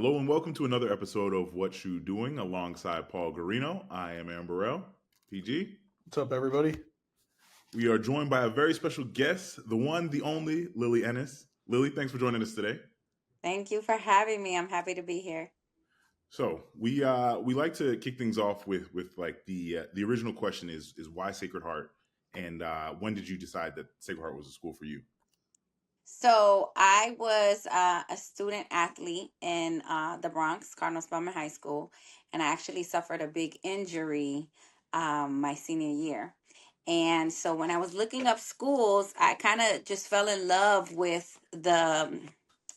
Hello and welcome to another episode of SHU Doing alongside Paul Guarino. I am Aaron Burrell, PG. What's up, everybody? We are joined by a very special guest, the one, the only, Lillie Ennis. Lillie, thanks for joining us today. Thank you for having me. I'm happy to be here. So we like to kick things off with like the original question is why Sacred Heart, and when did you decide that Sacred Heart was a school for you? So I was a student athlete in the Bronx, Cardinal Spelman High School, and I actually suffered a big injury my senior year. And so when I was looking up schools, I kind of just fell in love with the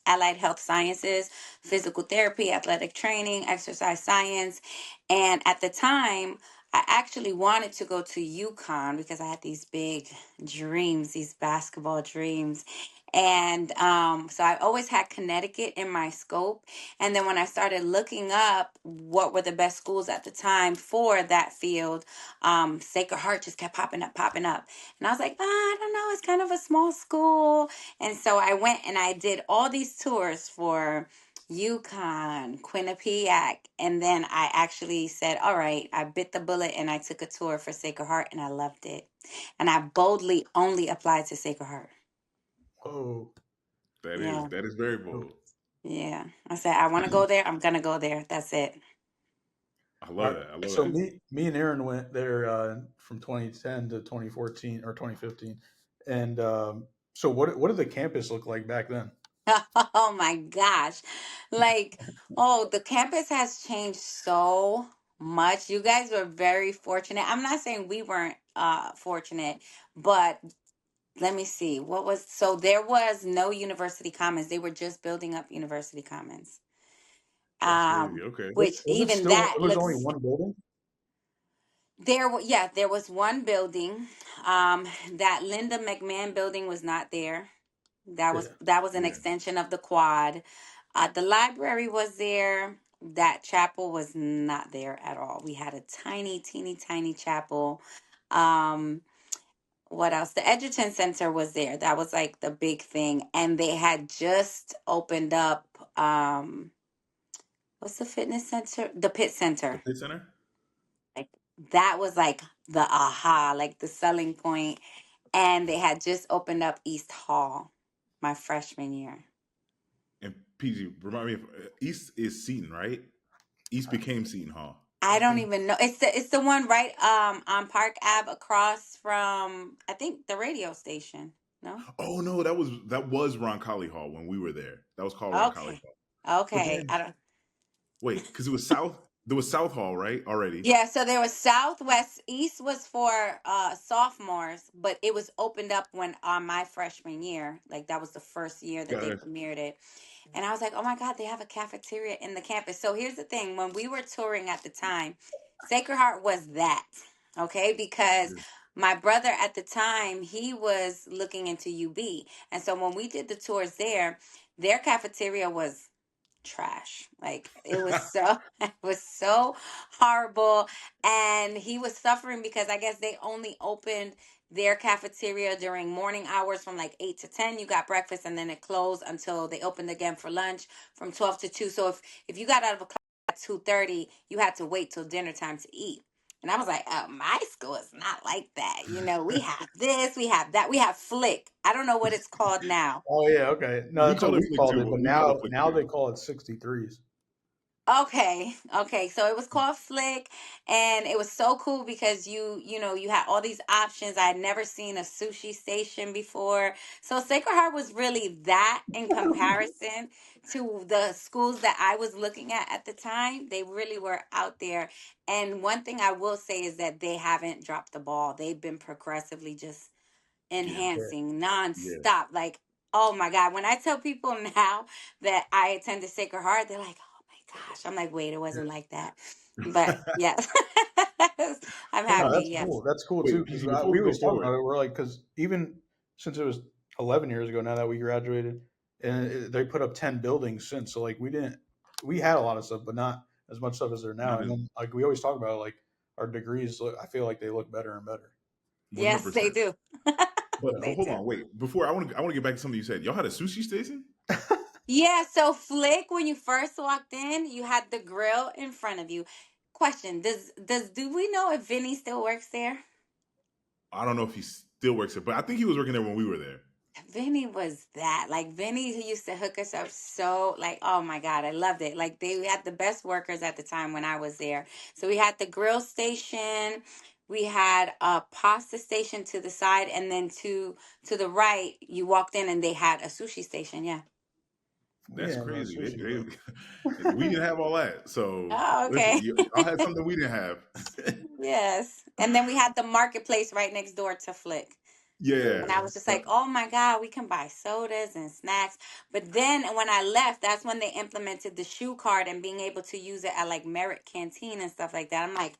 allied health sciences, physical therapy, athletic training, exercise science. And at the time, I actually wanted to go to UConn because I had these big dreams, these basketball dreams. And so I always had Connecticut in my scope. And then when I started looking up what were the best schools at the time for that field, Sacred Heart just kept popping up, popping up. And I was like, I don't know, it's kind of a small school. And so I went and I did all these tours for UConn, Quinnipiac, and then I actually said, all right, I bit the bullet and I took a tour for Sacred Heart and I loved it. And I boldly only applied to Sacred Heart. Oh, That is very bold. Yeah. I said, I want to go there. I'm going to go there. That's it. I love that. So me and Aaron went there from 2010 to 2014 or 2015. And so what did the campus look like back then? Oh my gosh. The campus has changed so much. You guys were very fortunate. I'm not saying we weren't fortunate, but let me see. There was no University Commons. They were just building up University Commons. That's crazy. Okay. Which even that it was only one building? There was one building. That Linda McMahon building was not there. That was an extension of the quad. The library was there. That chapel was not there at all. We had a teeny tiny chapel. What else? The Edgerton Center was there. That was like the big thing. And they had just opened up, what's the fitness center? The Pitt Center. The Pitt Center? Like that was like the aha, like the selling point. And they had just opened up East Hall my freshman year. And PG, remind me, East is Seton, right? East became Seton Hall. I don't even know. It's the one right on Park Ave across from, I think, the radio station. No? Oh no, that was Roncalli Hall when we were there. That was called Roncalli Hall. Okay. I don't wait, because it was South. There was South Hall, right? Already. Yeah, so there was Southwest. East was for sophomores, but it was opened up when on my freshman year. Like that was the first year that they premiered it. And I was like, oh my God, they have a cafeteria in the campus. So here's the thing. When we were touring at the time, Sacred Heart was that, okay? Because my brother at the time, he was looking into UB. And so when we did the tours there, their cafeteria was trash. Like it was so horrible. And he was suffering because I guess they only opened their cafeteria during morning hours from like 8 to 10. You got breakfast and then it closed until they opened again for lunch from 12 to 2. So if you got out of a class at 2:30, you had to wait till dinner time to eat. And I was like, oh, my school is not like that. You know, we have this, we have that, we have Flick. I don't know what it's called now. Oh yeah, okay. No, that's what we called it, but now they call it 63s. Okay. So it was called Flick, and it was so cool because you had all these options. I had never seen a sushi station before. So Sacred Heart was really that in comparison to the schools that I was looking at the time. They really were out there. And one thing I will say is that they haven't dropped the ball. They've been progressively just enhancing nonstop. Like, oh my God. When I tell people now that I attended Sacred Heart, they're like, gosh, I'm like, wait, it wasn't like that. But yes, I'm happy. That's cool. That's cool too. Because we always talk about it. We're like, because even since it was 11 years ago now that we graduated, and they put up 10 buildings since. So like we had a lot of stuff, but not as much stuff as there now. And then like we always talk about like our degrees. I feel like they look better and better. 100%. Yes, they do. But hold on, wait. Before I want to get back to something you said. Y'all had a sushi station? Yeah, so Flick, when you first walked in, you had the grill in front of you. Question: do we know if Vinny still works there? I don't know if he still works there, but I think he was working there when we were there. Vinny was that. Like Vinny who used to hook us up so like, oh my God, I loved it. Like they had the best workers at the time when I was there. So we had the grill station, we had a pasta station to the side, and then to the right, you walked in and they had a sushi station. Yeah. We That's didn't have no crazy. sushi, We didn't have all that. So Oh, listen, okay. y'all had something we didn't have. Yes. And then we had the marketplace right next door to Flick. Yeah. And I was just like, oh my God, we can buy sodas and snacks. But then when I left, that's when they implemented the SHU card and being able to use it at like Merritt Canteen and stuff like that. I'm like,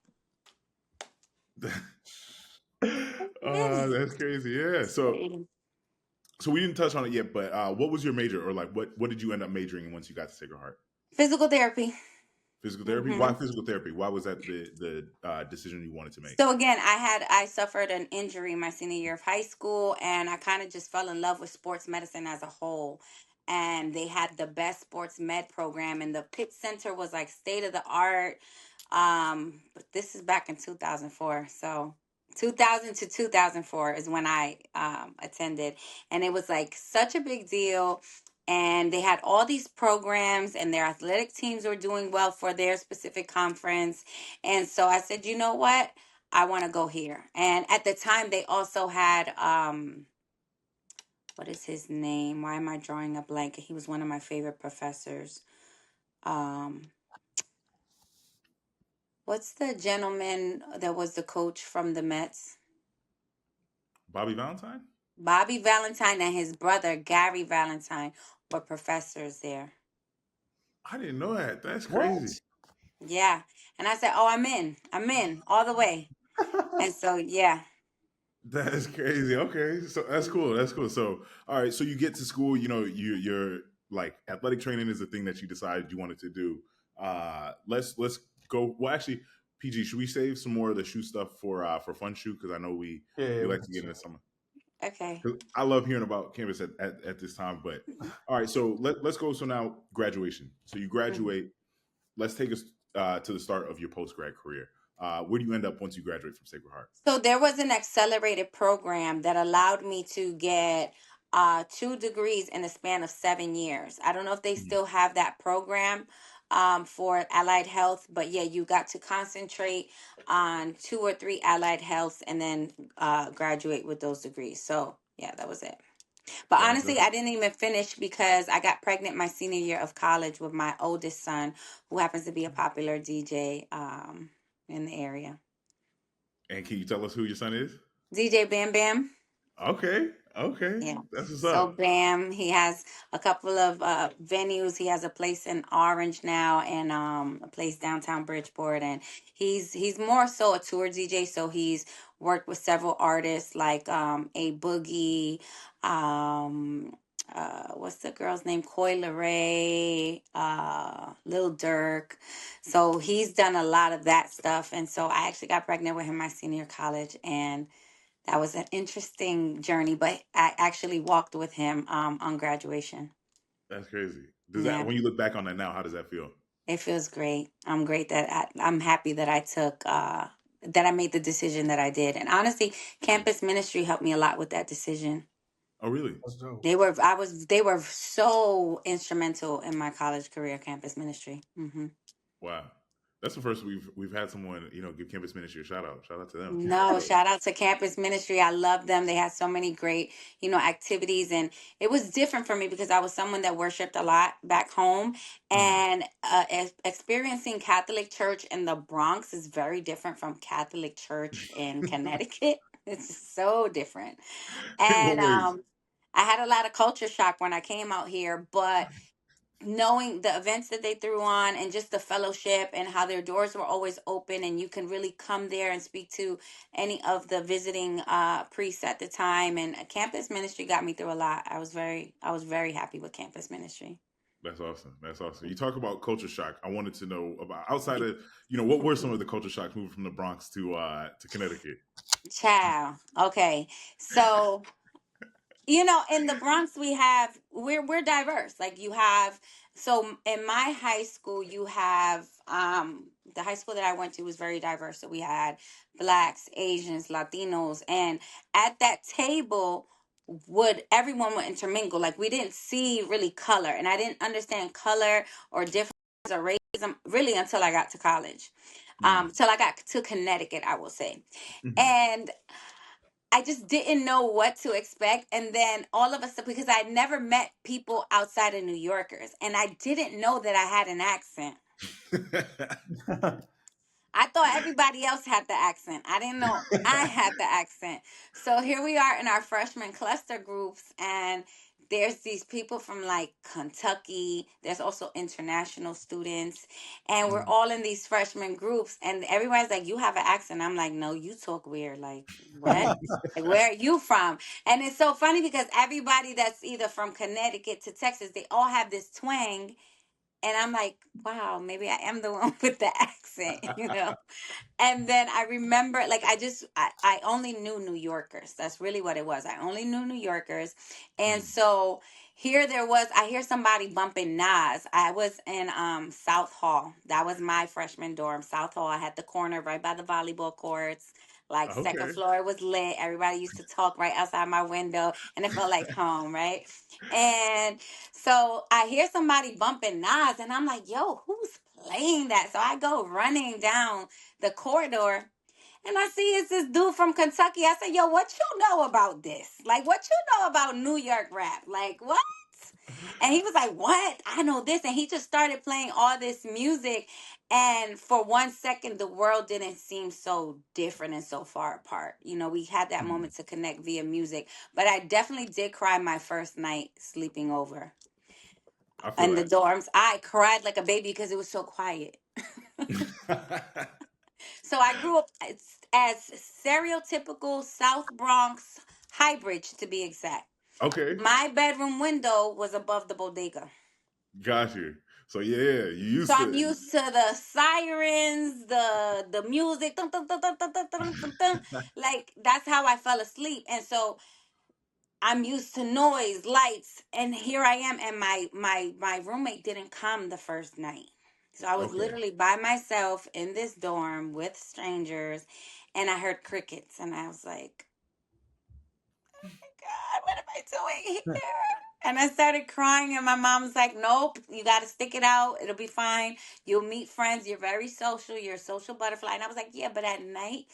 That's crazy. Yeah. So we didn't touch on it yet, but what was your major, or like what did you end up majoring in once you got to Sacred Heart? physical therapy. Physical therapy. Hmm. Why physical therapy? Why was that the decision you wanted to make? So again, I suffered an injury my senior year of high school, and I kind of just fell in love with sports medicine as a whole. And they had the best sports med program, and the Pitt Center was like state of the art. But this is back in 2004, so 2000 to 2004 is when I attended, and it was like such a big deal. And they had all these programs, and their athletic teams were doing well for their specific conference. And so I said, you know what? I want to go here. And at the time, they also had, what is his name? Why am I drawing a blank? He was one of my favorite professors. Um, what's the gentleman that was the coach from the Mets? Bobby Valentine? Bobby Valentine and his brother, Gary Valentine, were professors there. I didn't know that. That's What? crazy. Yeah. And I said, oh, I'm in all the way. And so, yeah. That is crazy. Okay, so that's cool. That's cool. So, all right. So you get to school. You know, you're like athletic training is the thing that you decided you wanted to do. Let's go. Well, actually, PG, should we save some more of the shoe stuff for fun shoe? Because I know we like to get into some. Okay. 'Cause I love hearing about campus at this time. But all right, so let's go. So now graduation. So you graduate. Let's take us to the start of your post grad career. Where do you end up once you graduate from Sacred Heart? So there was an accelerated program that allowed me to get 2 degrees in the span of 7 years. I don't know if they Mhm. still have that program for allied health, but yeah, you got to concentrate on 2 or 3 allied healths and then graduate with those degrees. So yeah, that was it. But honestly, I didn't even finish because I got pregnant my senior year of college with my oldest son, who happens to be a popular DJ in the area. And can you tell us who your son is? DJ Bam Bam. Okay, okay, Yeah. that's what's So up. Bam, he has a couple of venues. He has a place in Orange now and a place downtown Bridgeport, and he's more so a tour DJ. So he's worked with several artists like A Boogie, what's the girl's name? Coi Leray, Lil Durk. So he's done a lot of that stuff, and so I actually got pregnant with him my senior year of college, and that was an interesting journey, but I actually walked with him on graduation. That's crazy. Does that Yeah, when you look back on that now, how does that feel? it feels great. I'm great that I'm happy that I took that I made the decision that I did. And honestly, campus ministry helped me a lot with that decision. Oh, really? That's dope. They were so instrumental in my college career, campus ministry. Hmm. Wow, that's the first we've had someone give campus ministry a shout out. Shout out to them. No, So, shout out to campus ministry. I love them. They had so many great, activities, and it was different for me because I was someone that worshiped a lot back home, mm. and experiencing Catholic church in the Bronx is very different from Catholic church in Connecticut. It's so different, In what and ways? I had a lot of culture shock when I came out here, but knowing the events that they threw on and just the fellowship and how their doors were always open and you can really come there and speak to any of the visiting priests at the time, and campus ministry got me through a lot. I was very happy with campus ministry. That's awesome. That's awesome. You talk about culture shock. I wanted to know about outside of what were some of the culture shocks moving from the Bronx to Connecticut. Ciao. Okay, so You know, in the Bronx, we're diverse. Like you have, so in my high school, you have the high school that I went to was very diverse. So we had blacks, Asians, Latinos, and at that table would everyone would intermingle. Like we didn't see really color, and I didn't understand color or difference or racism really until I got to college. Till I got to Connecticut, I will say. And I just didn't know what to expect. And then all of a sudden, because I'd never met people outside of New Yorkers, and I didn't know that I had an accent. I thought everybody else had the accent. I didn't know I had the accent. So here we are in our freshman cluster groups, and there's these people from like Kentucky. There's also international students, and we're all in these freshman groups, and everybody's like, "You have an accent." I'm like, "No, you talk weird." Like, what? Like, where are you from? And it's so funny because everybody that's either from Connecticut to Texas, they all have this twang. And I'm like, wow, maybe I am the one with the accent, you know? And then I remember, like, I only knew New Yorkers. That's really what it was. I only knew New Yorkers. And so here there was, I hear somebody bumping Nas. I was in South Hall. That was my freshman dorm, South Hall. I had the corner right by the volleyball courts. Like, second Okay. floor was lit. Everybody used to talk right outside my window, and it felt like home, right? And so I hear somebody bumping Nas, and I'm like, yo, who's playing that? So I go running down the corridor, and I see it's this dude from Kentucky. I said, yo, what you know about this? Like, what you know about New York rap? Like, what? And he was like, what? I know this. And he just started playing all this music. And for 1 second, the world didn't seem so different and so far apart. You know, we had that moment to connect via music. But I definitely did cry my first night sleeping over I feel in the that. dorms. I cried like a baby because it was so quiet. So I grew up as stereotypical South Bronx Highbridge, to be exact. Okay. My bedroom window was above the bodega. Got you. So yeah, you So used I'm to. used to the sirens, the music, dun, dun, dun, dun, dun, dun, dun, dun, dun. Like that's how I fell asleep. And so I'm used to noise, lights, and here I am, and my roommate didn't come the first night. So I was Okay. literally by myself in this dorm with strangers, and I heard crickets, and I was like, God, what am I doing here? And I started crying, and my mom was like, nope, you got to stick it out. It'll be fine. You'll meet friends. You're very social. You're a social butterfly. And I was like, yeah, but at night,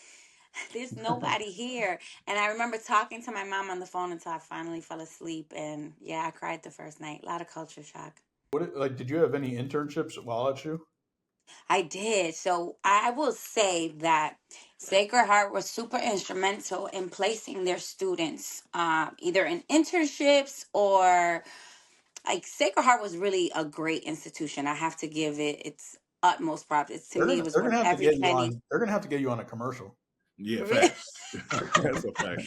there's nobody here. And I remember talking to my mom on the phone until I finally fell asleep. And yeah, I cried the first night. A lot of culture shock. What like? Did you have any internships while at SHU? I did. So I will say that Sacred Heart was super instrumental in placing their students either in internships or like Sacred Heart was really a great institution. I have to give it its utmost props. It's, to me, it was They're worth gonna have to every get you penny. on. They're gonna have to get you on a commercial. Yeah, facts. That's a fact.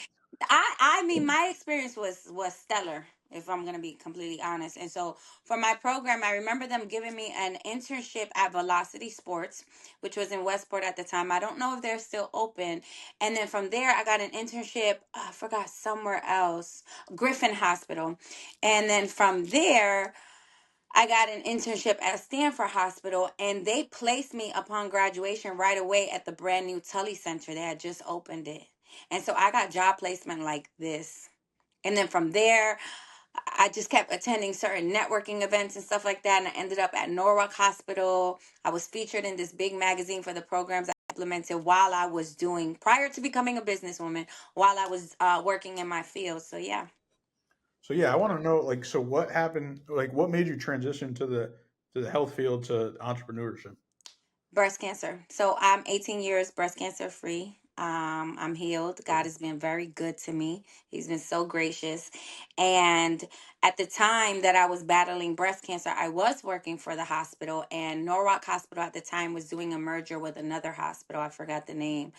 I mean my experience was stellar, if I'm gonna be completely honest. And so for my program, I remember them giving me an internship at Velocity Sports, which was in Westport at the time. I don't know if they're still open. And then from there I got an internship, I forgot, somewhere else, Griffin Hospital. And then from there I got an internship at Stanford Hospital, and they placed me upon graduation right away at the brand new Tully Center. They had just opened it. And so I got job placement like this. And then from there, I just kept attending certain networking events and stuff like that. And I ended up at Norwalk Hospital. I was featured in this big magazine for the programs I implemented while I was doing, prior to becoming a businesswoman, while I was working in my field. So, yeah. So yeah, I want to know like so what happened like what made you transition to the health field to entrepreneurship? Breast cancer. So I'm 18 years breast cancer free. I'm healed. God has been very good to me. He's been so gracious. And at the time that I was battling breast cancer, I was working for the hospital, and Norwalk Hospital at the time was doing a merger with another hospital. I forgot the name.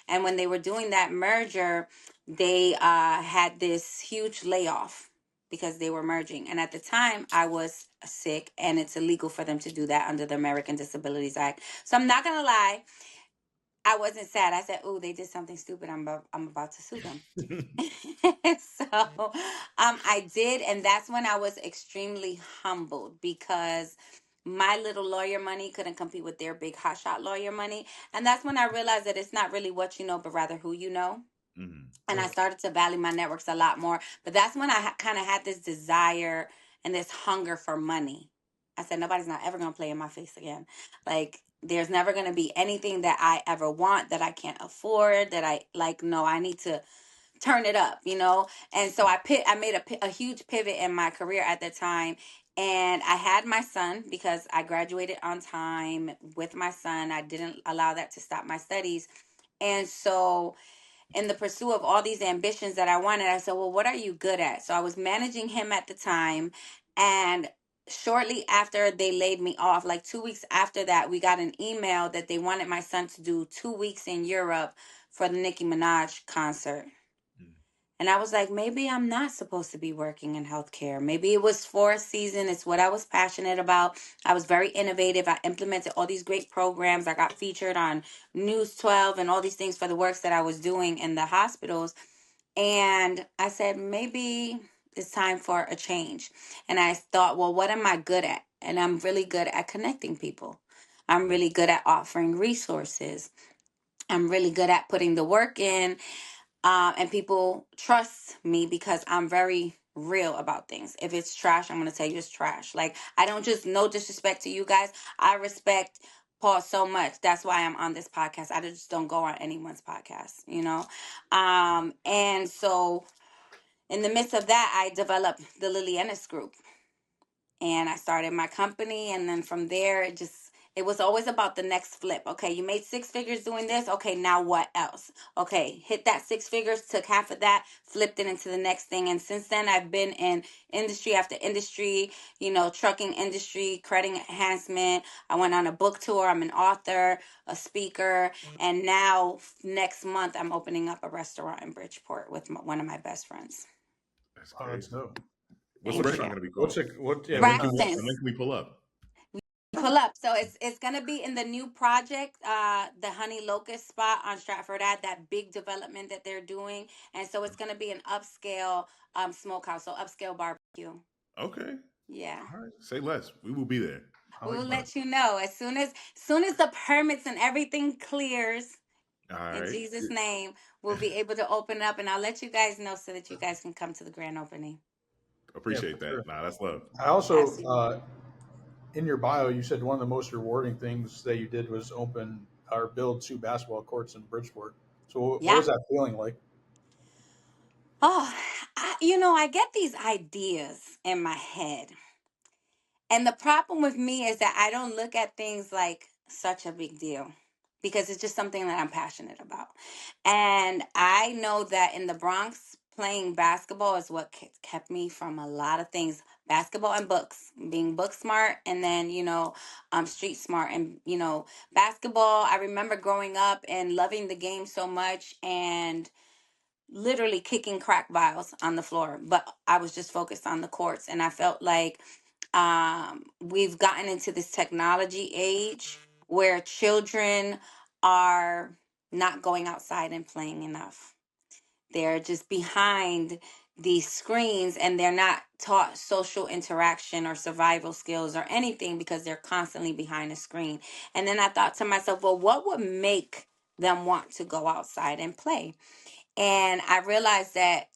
And when they were doing that merger, they had this huge layoff because they were merging. And at the time, I was sick, and it's illegal for them to do that under the American Disabilities Act. So I'm not going to lie, I wasn't sad. I said, "Oh, they did something stupid. I'm about to sue them." So, I did, and that's when I was extremely humbled because my little lawyer money couldn't compete with their big hotshot lawyer money, and that's when I realized that it's not really what you know, but rather who you know. And I started to value my networks a lot more. But that's when I kind of had this desire and this hunger for money. I said, nobody's not ever going to play in my face again. Like, there's never going to be anything that I ever want that I can't afford, that I like. No, I need to turn it up, you know? And so I made a huge pivot in my career at the time. And I had my son because I graduated on time with my son. I didn't allow that to stop my studies. And so in the pursuit of all these ambitions that I wanted, I said, well, what are you good at? So I was managing him at the time. And shortly after they laid me off, like 2 weeks after that, we got an email that they wanted my son to do 2 weeks in Europe for the Nicki Minaj concert. And I was like, maybe I'm not supposed to be working in healthcare. Maybe it was for a season. It's what I was passionate about. I was very innovative. I implemented all these great programs. I got featured on News 12 and all these things for the works that I was doing in the hospitals. And I said, maybe it's time for a change. And I thought, well, what am I good at? And I'm really good at connecting people. I'm really good at offering resources. I'm really good at putting the work in. And people trust me because I'm very real about things. If it's trash, I'm going to tell you it's trash. Like, I don't just, no disrespect to you guys. I respect Paul so much. That's why I'm on this podcast. I just don't go on anyone's podcast, you know? And so in the midst of that, I developed the Lillie Ennis group. And I started my company, and then from there it was always about the next flip. Okay, you made 6 figures doing this. Okay, now what else? Okay, hit that 6 figures, took half of that, flipped it into the next thing. And since then I've been in industry after industry, you know, trucking industry, credit enhancement. I went on a book tour. I'm an author, a speaker, and now next month I'm opening up a restaurant in Bridgeport with one of my best friends. That's Oh, that's crazy. dope. What's the restaurant going to be called? Yeah, When can Braxton's. we pull up? Pull up. So it's gonna be in the new project, the Honey Locust spot on Stratford Ave, that big development that they're doing. And so it's gonna be an upscale smokehouse, so upscale barbecue. Okay. Yeah. All right. Say less. We will be there. We'll let you know as soon as the permits and everything clears. All In right. Jesus' name, we'll be able to open up, and I'll let you guys know so that you guys can come to the grand opening. Appreciate that. Sure. Nah, that's love. I also, in your bio, you said one of the most rewarding things that you did was open or build 2 basketball courts in Bridgeport. So what Yeah. was that feeling like? Oh, I get these ideas in my head. And the problem with me is that I don't look at things like such a big deal because it's just something that I'm passionate about. And I know that in the Bronx, playing basketball is what kept me from a lot of things. Basketball and books, being book smart, and then, street smart. And, basketball, I remember growing up and loving the game so much and literally kicking crack vials on the floor, but I was just focused on the courts. And I felt like we've gotten into this technology age where children are not going outside and playing enough. They're just behind these screens and they're not taught social interaction or survival skills or anything because they're constantly behind a screen. And then I thought to myself, well, what would make them want to go outside and play? And I realized that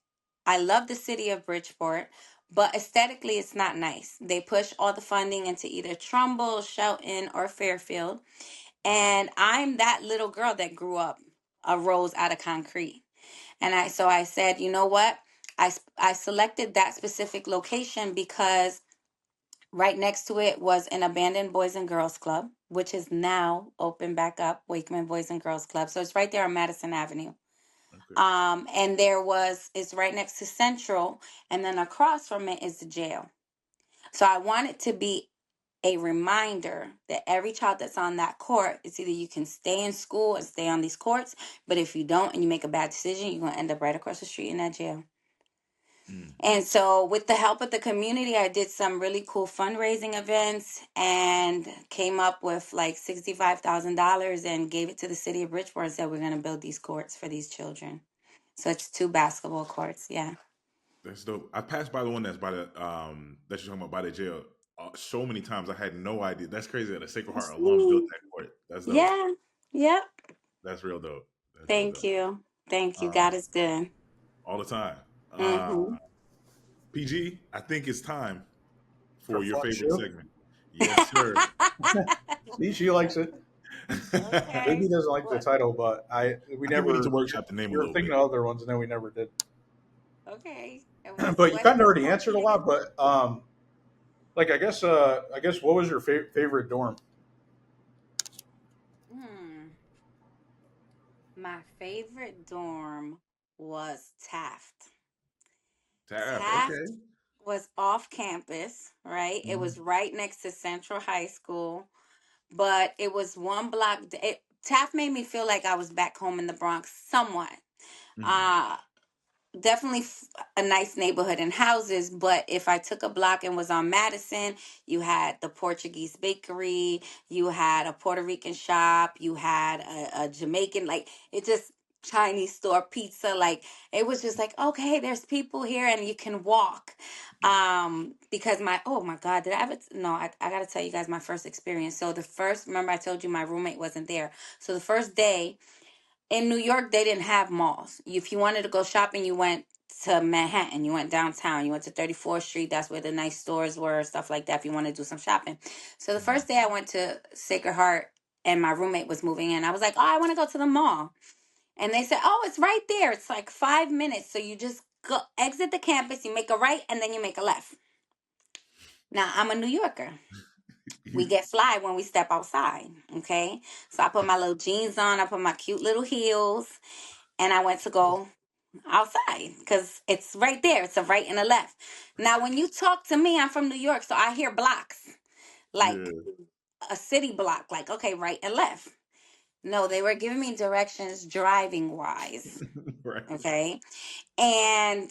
I love the city of Bridgeport, but aesthetically it's not nice. They push all the funding into either Trumbull, Shelton, or Fairfield. And I'm that little girl that grew up a rose out of concrete. And I said, you know what? I selected that specific location because right next to it was an abandoned Boys and Girls Club, which is now open back up, Wakeman Boys and Girls Club. So it's right there on Madison Avenue. Okay. And it's right next to Central, and then across from it is the jail. So I want it to be a reminder that every child that's on that court, it's either you can stay in school and stay on these courts, but if you don't and you make a bad decision, you're going to end up right across the street in that jail. And so, with the help of the community, I did some really cool fundraising events and came up with like $65,000 and gave it to the city of Bridgeport and said, we're going to build these courts for these children. So, it's 2 basketball courts. Yeah. That's dope. I passed by the one that's by the that you're talking about by the jail so many times. I had no idea. That's crazy that a Sacred Heart alums built that court. That's dope. Yeah. Yep. That's real dope. That's real Thank dope. you. Thank you. God Um, is good. all the time. Mm-hmm. PG, I think it's time For for your fun favorite show. segment. Yes, sir. See, she likes it. Maybe Okay. he doesn't like the What? title, but we I think we need never. to workshop the name a We were little thinking bit. of other ones, and then we never did. Okay. And But you what's kind of the already answered a question lot. again? But like I guess what was your favorite dorm? Hmm. My favorite dorm was Taft. Taft. Taft Okay. was off campus, right? It was Mhm. right next to Central High School, but it was one block. Taft made me feel like I was back home in the Bronx somewhat. Mhm. Uh, definitely a nice neighborhood and houses, but if I took a block and was on Madison, you had the Portuguese bakery, you had a Puerto Rican shop, you had a Jamaican, like it just Chinese store, pizza, like it was just like, okay, there's people here and you can walk. Because oh my God, did I ever no, I gotta tell you guys my first experience. So the first, remember I told you my roommate wasn't there, so the first day in New York, they didn't have malls. If you wanted to go shopping, you went to Manhattan, you went downtown, you went to 34th Street. That's where the nice stores were, stuff like that, if you want to do some shopping. So the Mhm. first day I went to Sacred Heart and my roommate was moving in, I was like, oh, I want to go to the mall. And they said, oh, it's right there. It's like 5 minutes. So you just go exit the campus, you make a right, and then you make a left. Now, I'm a New Yorker. We get fly when we step outside. Okay. So I put my little jeans on, I put my cute little heels, and I went to go outside because it's right there. It's a right and a left. Now, when you talk to me, I'm from New York, so I hear blocks like Yeah. a city block, like, okay, right and left. No, they were giving me directions driving wise. Right. Okay. And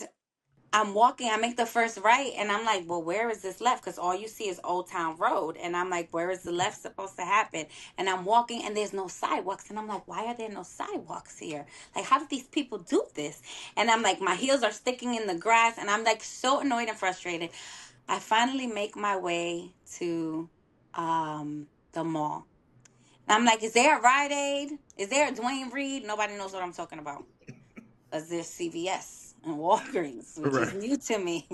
I'm walking, I make the first right, and I'm like, well, where is this left? Because all you see is Old Town Road. And I'm like, where is the left supposed to happen? And I'm walking, and there's no sidewalks. And I'm like, why are there no sidewalks here? Like, how did these people do this? And I'm like, my heels are sticking in the grass, and I'm like so annoyed and frustrated. I finally make my way to the mall. And I'm like, is there a Rite Aid? Is there a Dwayne Reed? Nobody knows what I'm talking about. Because there's CVS and Walgreens, which is Right. new to me.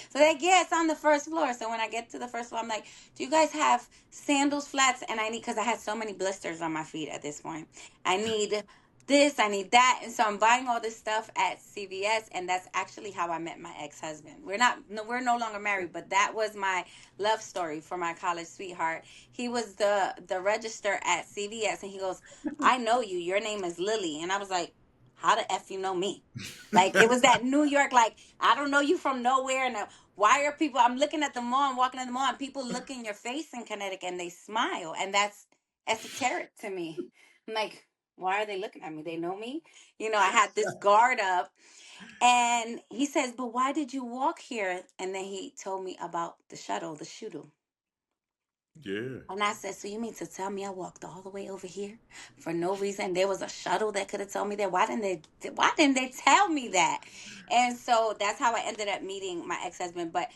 So they yeah, it's on the first floor. So when I get to the first floor, I'm like, do you guys have sandals, flats? And I need, because I had so many blisters on my feet at this point. I need this, I need that. And so I'm buying all this stuff at CVS. And that's actually how I met my ex-husband. We're no longer married, but that was my love story for my college sweetheart. He was the register at CVS, and he goes, I know you. Your name is Lillie. And I was like, how the F you know me? Like it was that New York, like I don't know you from nowhere. And why are people? I'm looking at the mall, I'm walking in the mall, and people look in your face in Connecticut and they smile, and that's esoteric to me. I'm like, why are they looking at me? They know me. I had this guard up, and he says, "But why did you walk here?" And then he told me about the shuttle, the SHU. Yeah. And I said, so you mean to tell me I walked all the way over here for no reason? There was a shuttle that could have told me that. Why didn't they tell me that? And so that's how I ended up meeting my ex-husband. But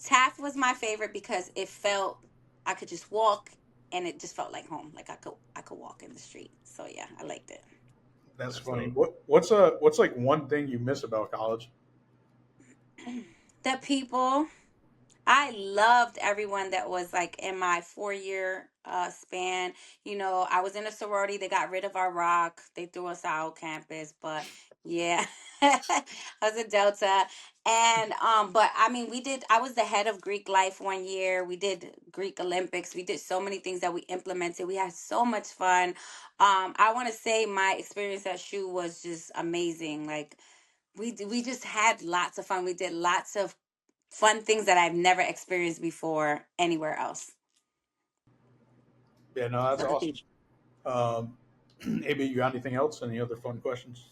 Taft was my favorite because it felt I could just walk and it just felt like home. Like I could walk in the street. So yeah, I liked it. That's That's funny. dope. What's like one thing you miss about college? The people. I loved everyone that was like in my 4 year span. I was in a sorority. They got rid of our rock. They threw us out campus. But yeah, I was a Delta. And but I mean I was the head of Greek life one year. We did Greek Olympics. We did so many things that we implemented. We had so much fun. I want to say my experience at SHU was just amazing. Like we just had lots of fun. We did lots of fun things that I've never experienced before anywhere else. Yeah, no, that's For the awesome. people. AB, you got anything else? Any other fun questions?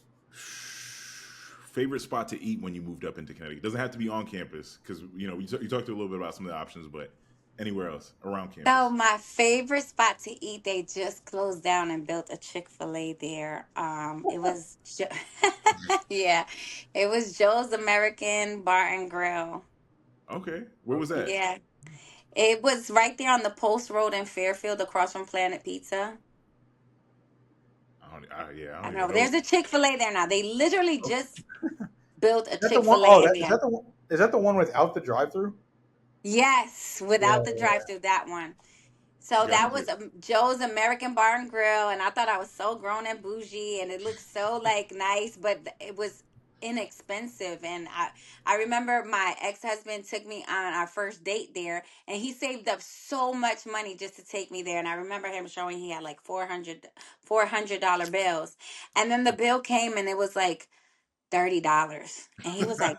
favorite spot to eat when you moved up into Connecticut? It doesn't have to be on campus because you talked a little bit about some of the options, but anywhere else around So campus. my favorite spot to eat, they just closed down and built a Chick-fil-A there. It was yeah, it was Joe's American Bar and Grill. Okay, where was that? Yeah, it was right there on the Post Road in Fairfield, across from Planet Pizza. I I don't know even know. there's a Chick-fil-A there now. They literally Oh, just built a is that the one? Oh, Chick-fil-A in is there. that the one? Is that the one without the drive-through? Yes, Yeah, without the drive-through, that one. So that Gotcha. was Joe's American Bar and Grill, and I thought I was so grown and bougie, and it looked so like nice, but it was inexpensive. And I remember my ex-husband took me on our first date there, and he saved up so much money just to take me there. And I remember him showing he had like $400 bills, and then the bill came, and it was like $30. And he was like,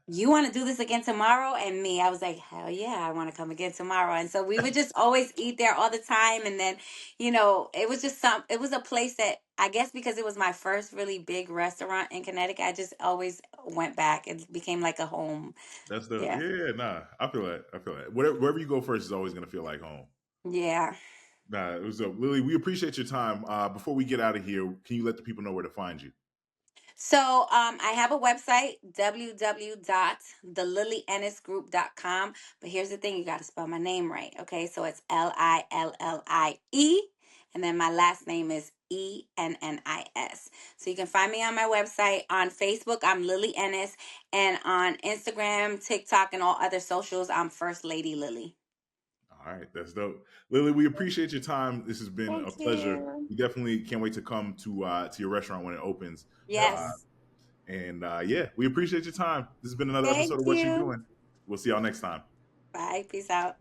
"You want to do this again tomorrow?" And me, I was like, "Hell yeah, I want to come again tomorrow." And so we would just always eat there all the time. And then, it was just it was a place that I guess because it was my first really big restaurant in Connecticut, I just always went back. It became like a home. That's the Yeah. yeah. Nah, I feel that. I feel that. Wherever you go first is always gonna feel like home. Yeah. Nah, it was Lillie. We appreciate your time. Before we get out of here, can you let the people know where to find you? So I have a website, www.thelilliennisgroup.com. But here's the thing, you got to spell my name right. Okay, so it's Lillie, and then my last name is Ennis. So you can find me on my website. On Facebook, I'm Lillie Ennis. And on Instagram, TikTok, and all other socials, I'm First Lady Lillie. All right, that's dope. Lillie, we appreciate your time. This has been a Thank pleasure. you. We definitely can't wait to come to your restaurant when it opens. Yes. And yeah, we appreciate your time. This has been another Thank episode of What You you. Doing. We'll see y'all next time. Bye. Peace out.